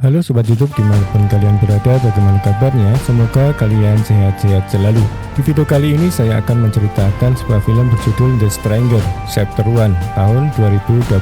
Halo Sobat YouTube dimanapun kalian berada, bagaimana kabarnya? Semoga kalian sehat-sehat selalu. Di video kali ini saya akan menceritakan sebuah film berjudul The Stranger Chapter 1 tahun 2024.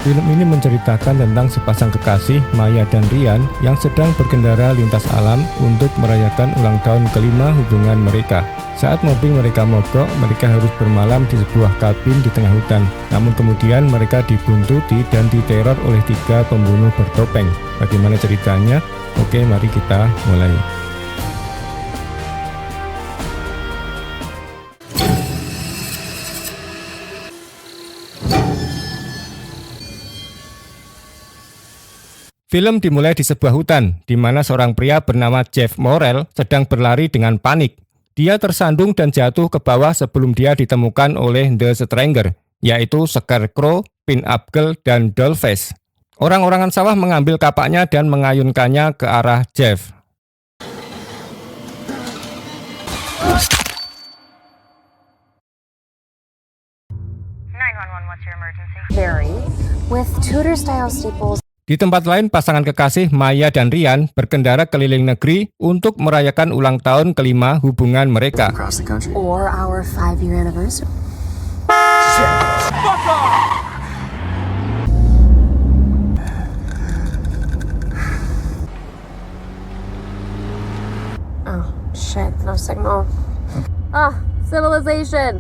Film ini menceritakan tentang sepasang kekasih Maya dan Ryan yang sedang berkendara lintas alam untuk merayakan ulang tahun kelima hubungan mereka. Saat mobil mereka mogok, mereka harus bermalam di sebuah kabin di tengah hutan. Namun kemudian mereka dibuntuti dan diteror oleh 3 pembunuh bertopeng. Bagaimana ceritanya? Oke, mari kita mulai. Film dimulai di sebuah hutan, di mana seorang pria bernama Jeff Morrell sedang berlari dengan panik. Dia tersandung dan jatuh ke bawah sebelum dia ditemukan oleh The Stranger, yaitu Scarecrow, Pin-Up Girl, dan Dollface. Orang-orangan sawah mengambil kapaknya dan mengayunkannya ke arah Jeff. What's your emergency? Very. With Tudor-style staples. Di tempat lain, pasangan kekasih Maya dan Ryan berkendara keliling negeri untuk merayakan ulang tahun kelima hubungan mereka. Or our 5-year anniversary. Oh, shit, no signal. Ah, civilization.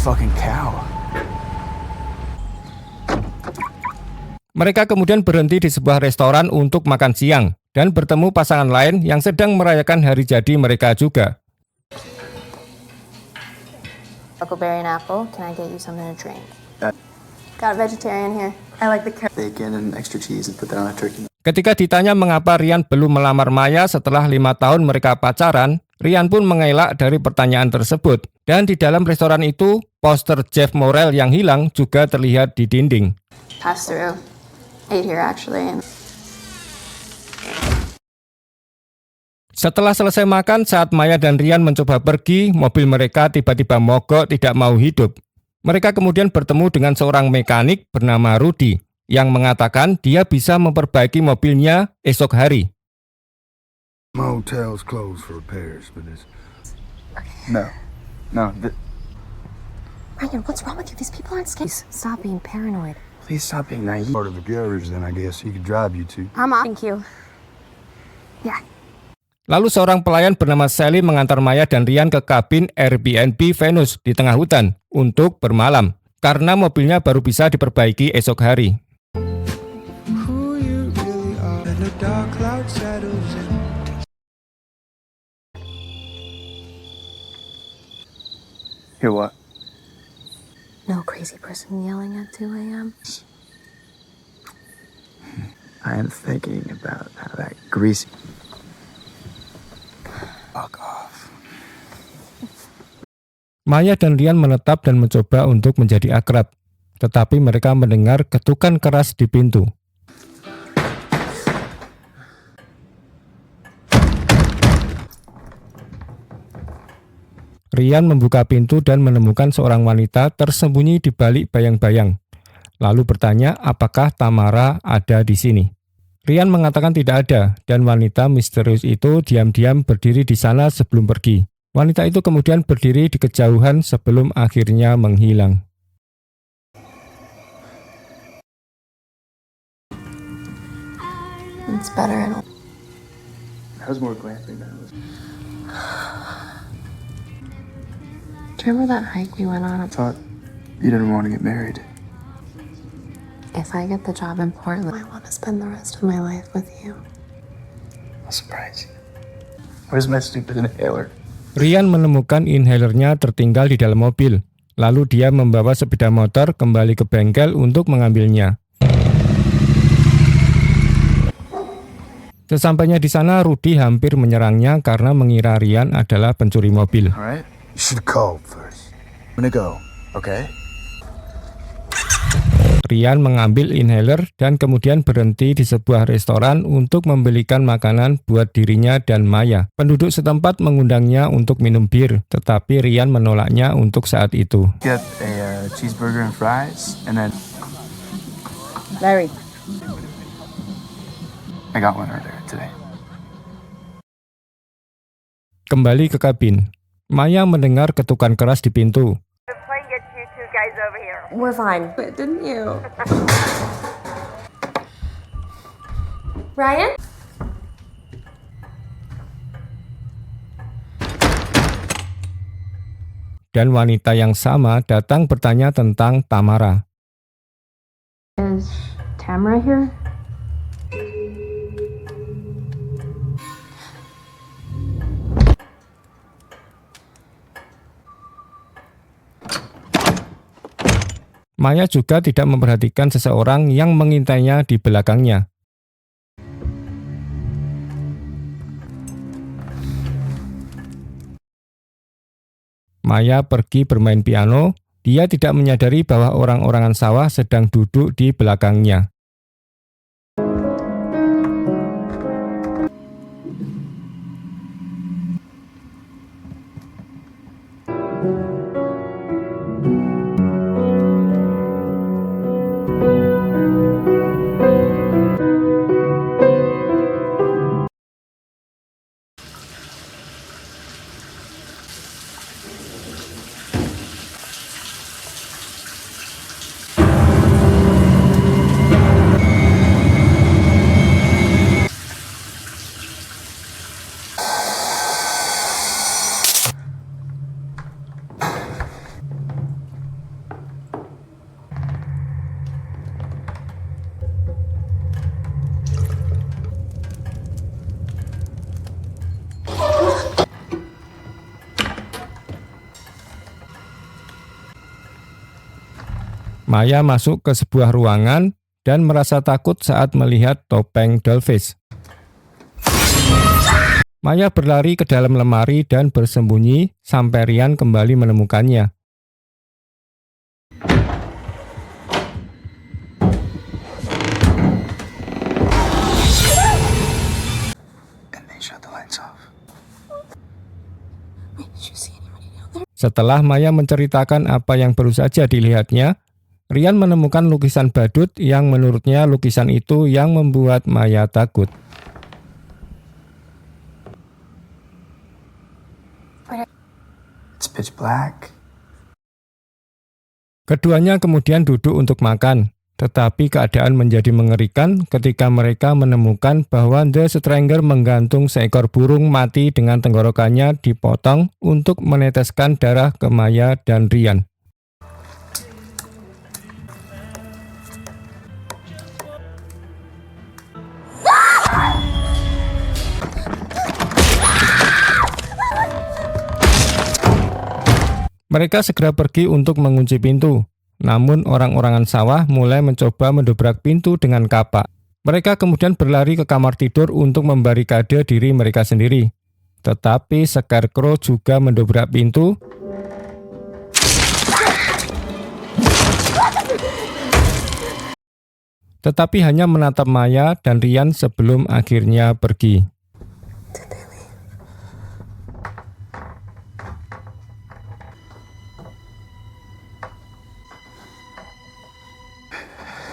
Fucking cow. Mereka kemudian berhenti di sebuah restoran untuk makan siang dan bertemu pasangan lain yang sedang merayakan hari jadi mereka juga. Huckleberry and apple. Can I get you something to drink? Got a vegetarian here. I like the carrot. Bacon and extra cheese and put that on a turkey. Ketika ditanya mengapa Ryan belum melamar Maya setelah 5 tahun mereka pacaran, Ryan pun mengelak dari pertanyaan tersebut. Dan di dalam restoran itu, poster Jeff Morrell yang hilang juga terlihat di dinding. Pass through. Ate here actually. Setelah selesai makan, saat Maya dan Ryan mencoba pergi, mobil mereka tiba-tiba mogok tidak mau hidup. Mereka kemudian bertemu dengan seorang mekanik bernama Rudy, yang mengatakan dia bisa memperbaiki mobilnya esok hari. Motel's closed for repairs, but it's... No. Ryan, what's wrong with you? These people aren't scared. Stop being paranoid. Please stop being naive. part of the garage, then I guess he could drive you to. I'm off. Thank you. Yeah. Lalu seorang pelayan bernama Sally mengantar Maya dan Ryan ke kabin Airbnb Venus di tengah hutan untuk bermalam, karena mobilnya baru bisa diperbaiki esok hari. Hear what? No crazy person yelling at 2 a.m. I am thinking about how that greasy... Fuck off. Maya dan Ryan menetap dan mencoba untuk menjadi akrab, tetapi mereka mendengar ketukan keras di pintu. Ryan membuka pintu dan menemukan seorang wanita tersembunyi di balik bayang-bayang. Lalu bertanya apakah Tamara ada di sini. Ryan mengatakan tidak ada, dan wanita misterius itu diam-diam berdiri di sana sebelum pergi. Wanita itu kemudian berdiri di kejauhan sebelum akhirnya menghilang. It's better. That was more glamping than it was. Do you remember that hike we went on? I thought you didn't want to get married. If I get the job in Portland, I want to spend the rest of my life with you. I'll surprise you. Where's my stupid inhaler? Ryan menemukan inhalernya tertinggal di dalam mobil. Lalu dia membawa sepeda motor kembali ke bengkel untuk mengambilnya. Sesampainya di sana, Rudy hampir menyerangnya karena mengira Ryan adalah pencuri mobil. Alright? You should have called first. I'm gonna go, okay? Rian mengambil inhaler dan kemudian berhenti di sebuah restoran untuk membelikan makanan buat dirinya dan Maya. Penduduk setempat mengundangnya untuk minum bir, tetapi Rian menolaknya untuk saat itu. Get a cheeseburger and fries, and then Larry. I got one earlier today. Kembali ke kabin. Maya mendengar ketukan keras di pintu. The plane gets you two guys over here. We're fine. But didn't you? Ryan? Dan wanita yang sama datang bertanya tentang Tamara. Is Tamara here? Maya juga tidak memperhatikan seseorang yang mengintainya di belakangnya. Maya pergi bermain piano. Dia tidak menyadari bahwa orang-orangan sawah sedang duduk di belakangnya. Maya masuk ke sebuah ruangan dan merasa takut saat melihat topeng dollface. Maya berlari ke dalam lemari dan bersembunyi sampai Rian kembali menemukannya. And they shut the lights off. Setelah Maya menceritakan apa yang baru saja dilihatnya, Rian menemukan lukisan badut yang menurutnya lukisan itu yang membuat Maya takut. It's pitch black. Keduanya kemudian duduk untuk makan, tetapi keadaan menjadi mengerikan ketika mereka menemukan bahwa The Stranger menggantung seekor burung mati dengan tenggorokannya dipotong untuk meneteskan darah ke Maya dan Rian. Mereka segera pergi untuk mengunci pintu. Namun orang-orangan sawah mulai mencoba mendobrak pintu dengan kapak. Mereka kemudian berlari ke kamar tidur untuk membarikade diri mereka sendiri. Tetapi Scarecrow juga mendobrak pintu. Tetapi hanya menatap Maya dan Rian sebelum akhirnya pergi.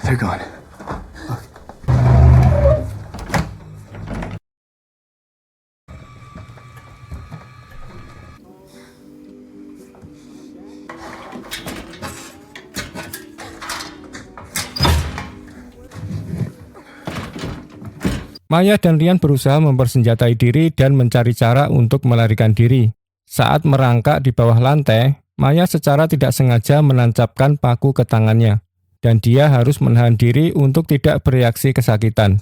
They're gone. Maya dan Rian berusaha mempersenjatai diri dan mencari cara untuk melarikan diri. Saat merangkak di bawah lantai, Maya secara tidak sengaja menancapkan paku ke tangannya, dan dia harus menahan diri untuk tidak bereaksi kesakitan.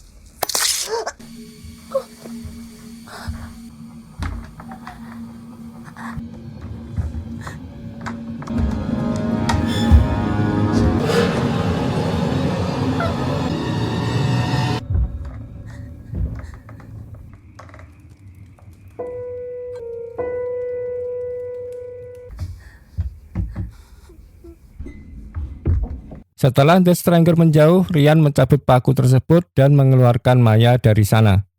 Setelah The Stranger menjauh, Ryan mencabut paku tersebut dan mengeluarkan Maya dari sana.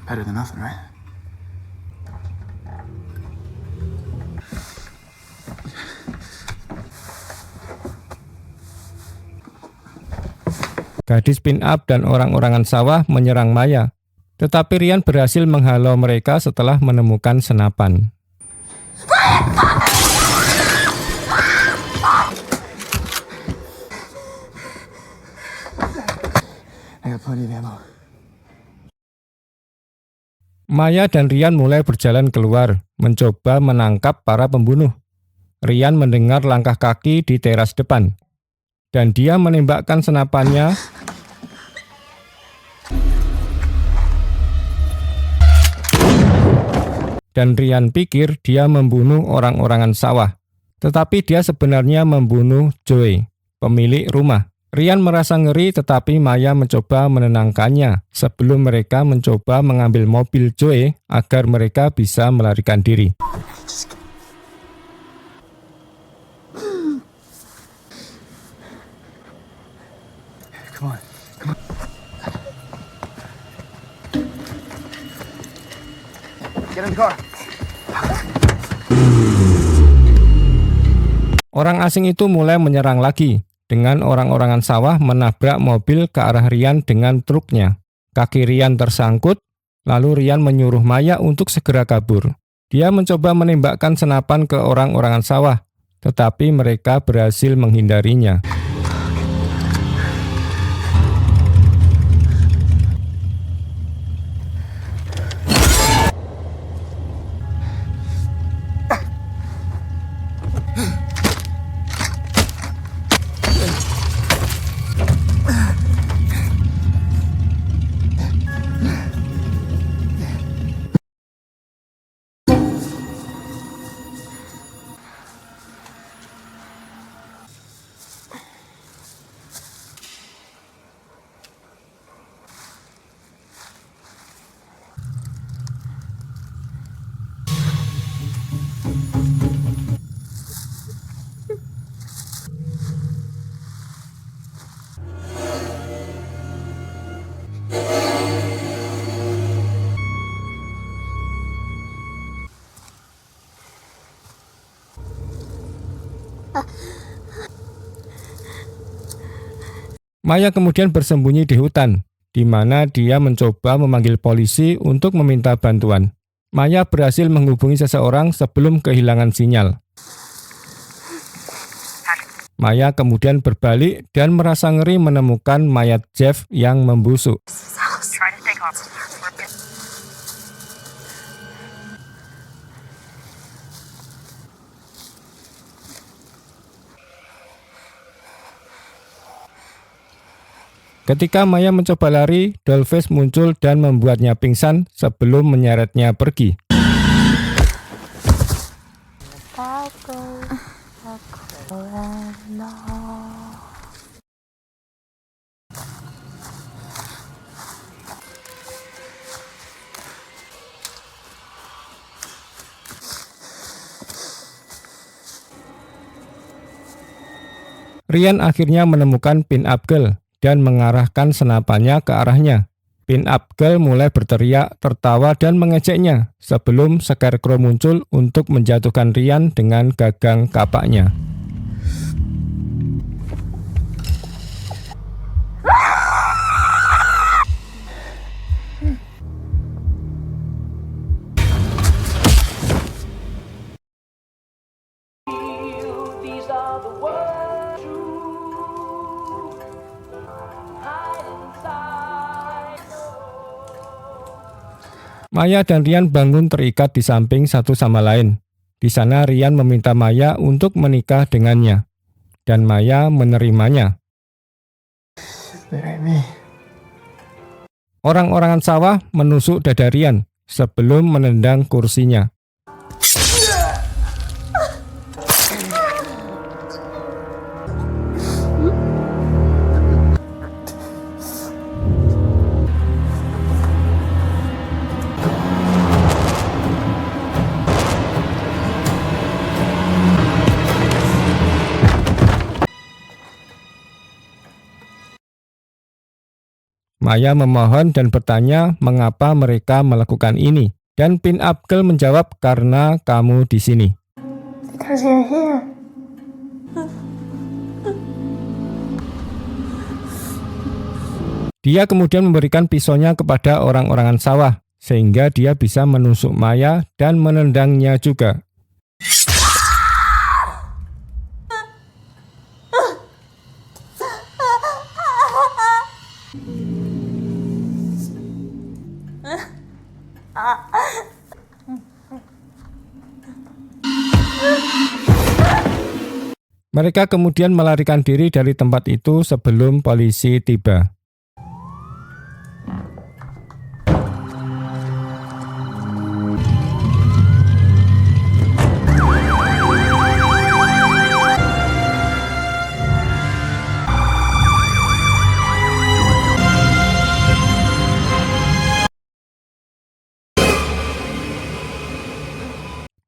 Better than nothing, right? Gadis pin-up dan orang-orangan sawah menyerang Maya, tetapi Ryan berhasil menghalau mereka setelah menemukan senapan. I got plenty of ammo. Maya dan Ryan mulai berjalan keluar, mencoba menangkap para pembunuh. Ryan mendengar langkah kaki di teras depan, dan dia menembakkan senapannya dan Ryan pikir dia membunuh orang-orangan sawah, tetapi dia sebenarnya membunuh Joey, pemilik rumah. Ryan merasa ngeri, tetapi Maya mencoba menenangkannya sebelum mereka mencoba mengambil mobil Joey agar mereka bisa melarikan diri. Come on. Get in the car. Orang asing itu mulai menyerang lagi, dengan orang-orangan sawah menabrak mobil ke arah Ryan dengan truknya. Kaki Ryan tersangkut, lalu Ryan menyuruh Maya untuk segera kabur. Dia mencoba menembakkan senapan ke orang-orangan sawah, tetapi mereka berhasil menghindarinya. Maya kemudian bersembunyi di hutan, di mana dia mencoba memanggil polisi untuk meminta bantuan. Maya berhasil menghubungi seseorang sebelum kehilangan sinyal. Maya kemudian berbalik dan merasa ngeri menemukan mayat Jeff yang membusuk. Try to stay calm. We're good. Ketika Maya mencoba lari, Dollface muncul dan membuatnya pingsan sebelum menyeretnya pergi. Ryan akhirnya menemukan pin-up girl dan mengarahkan senapannya ke arahnya. Pin-up girl mulai berteriak, tertawa, dan mengejeknya sebelum Scarecrow muncul untuk menjatuhkan Ryan dengan gagang kapaknya. Maya dan Ryan bangun terikat di samping satu sama lain. Di sana Ryan meminta Maya untuk menikah dengannya, dan Maya menerimanya. Marry me. Orang-orangan sawah menusuk dada Ryan sebelum menendang kursinya. Maya memohon dan bertanya mengapa mereka melakukan ini. Dan Pin-up Girl menjawab, karena kamu di sini. Because you're here. Dia kemudian memberikan pisaunya kepada orang-orangan sawah, sehingga dia bisa menusuk Maya dan menendangnya juga. Mereka kemudian melarikan diri dari tempat itu sebelum polisi tiba.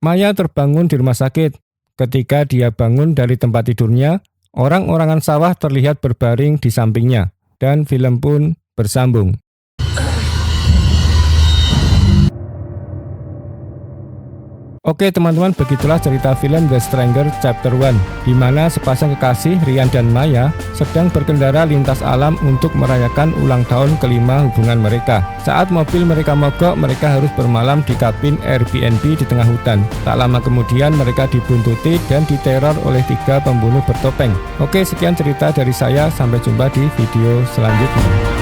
Maya terbangun di rumah sakit. Ketika dia bangun dari tempat tidurnya, orang-orangan sawah terlihat berbaring di sampingnya, dan film pun bersambung. Oke teman-teman, begitulah cerita film The Stranger Chapter 1, di mana sepasang kekasih Ryan dan Maya sedang berkendara lintas alam untuk merayakan ulang tahun kelima hubungan mereka. Saat mobil mereka mogok, mereka harus bermalam di kabin Airbnb di tengah hutan. Tak lama kemudian mereka dibuntuti dan diteror oleh 3 pembunuh bertopeng. Oke, sekian cerita dari saya, sampai jumpa di video selanjutnya.